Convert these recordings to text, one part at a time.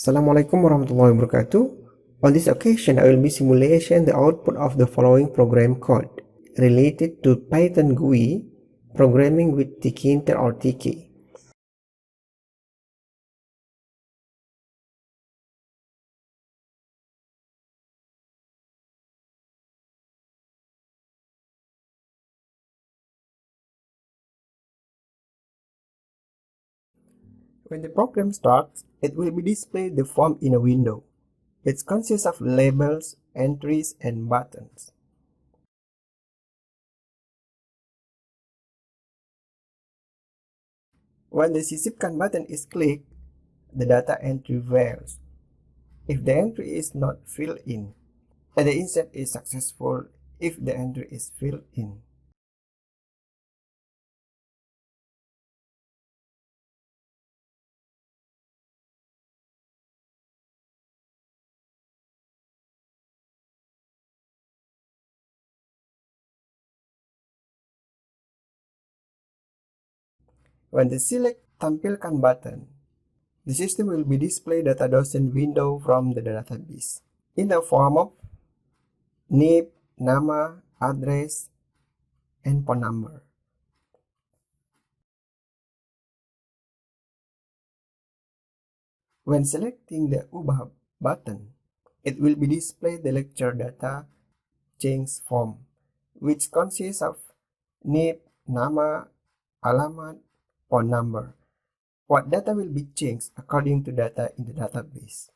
Assalamualaikum warahmatullahi wabarakatuh. On this occasion, I will be simulating the output of the following program code related to Python GUI programming with Tkinter or Tk. When the program starts, it will be displayed the form in a window. It consists of labels, entries, and buttons. When the sisipkan button is clicked, the data entry varies. If the entry is not filled in, and the insert is successful if the entry is filled in. When the select tampilkan button, the system will be display data document window from the database in the form of name, nama, address, and phone number. When selecting the Ubah button, it will be display the lecture data change form, which consists of name, nama, alamat, phone number. What data will be changed according to data in the database.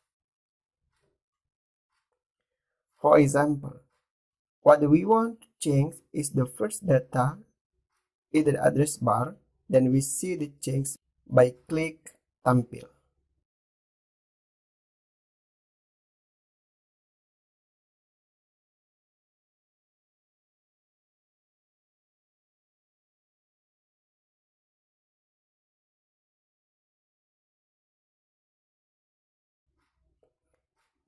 For example, what we want to change is the first data in the address bar, then we see the change by click tampil.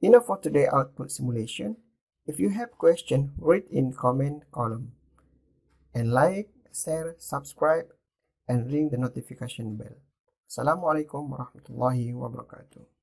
Enough for today output simulation. If you have question, write in comment column. And like, share, subscribe, and ring the notification bell. Assalamualaikum warahmatullahi wabarakatuh.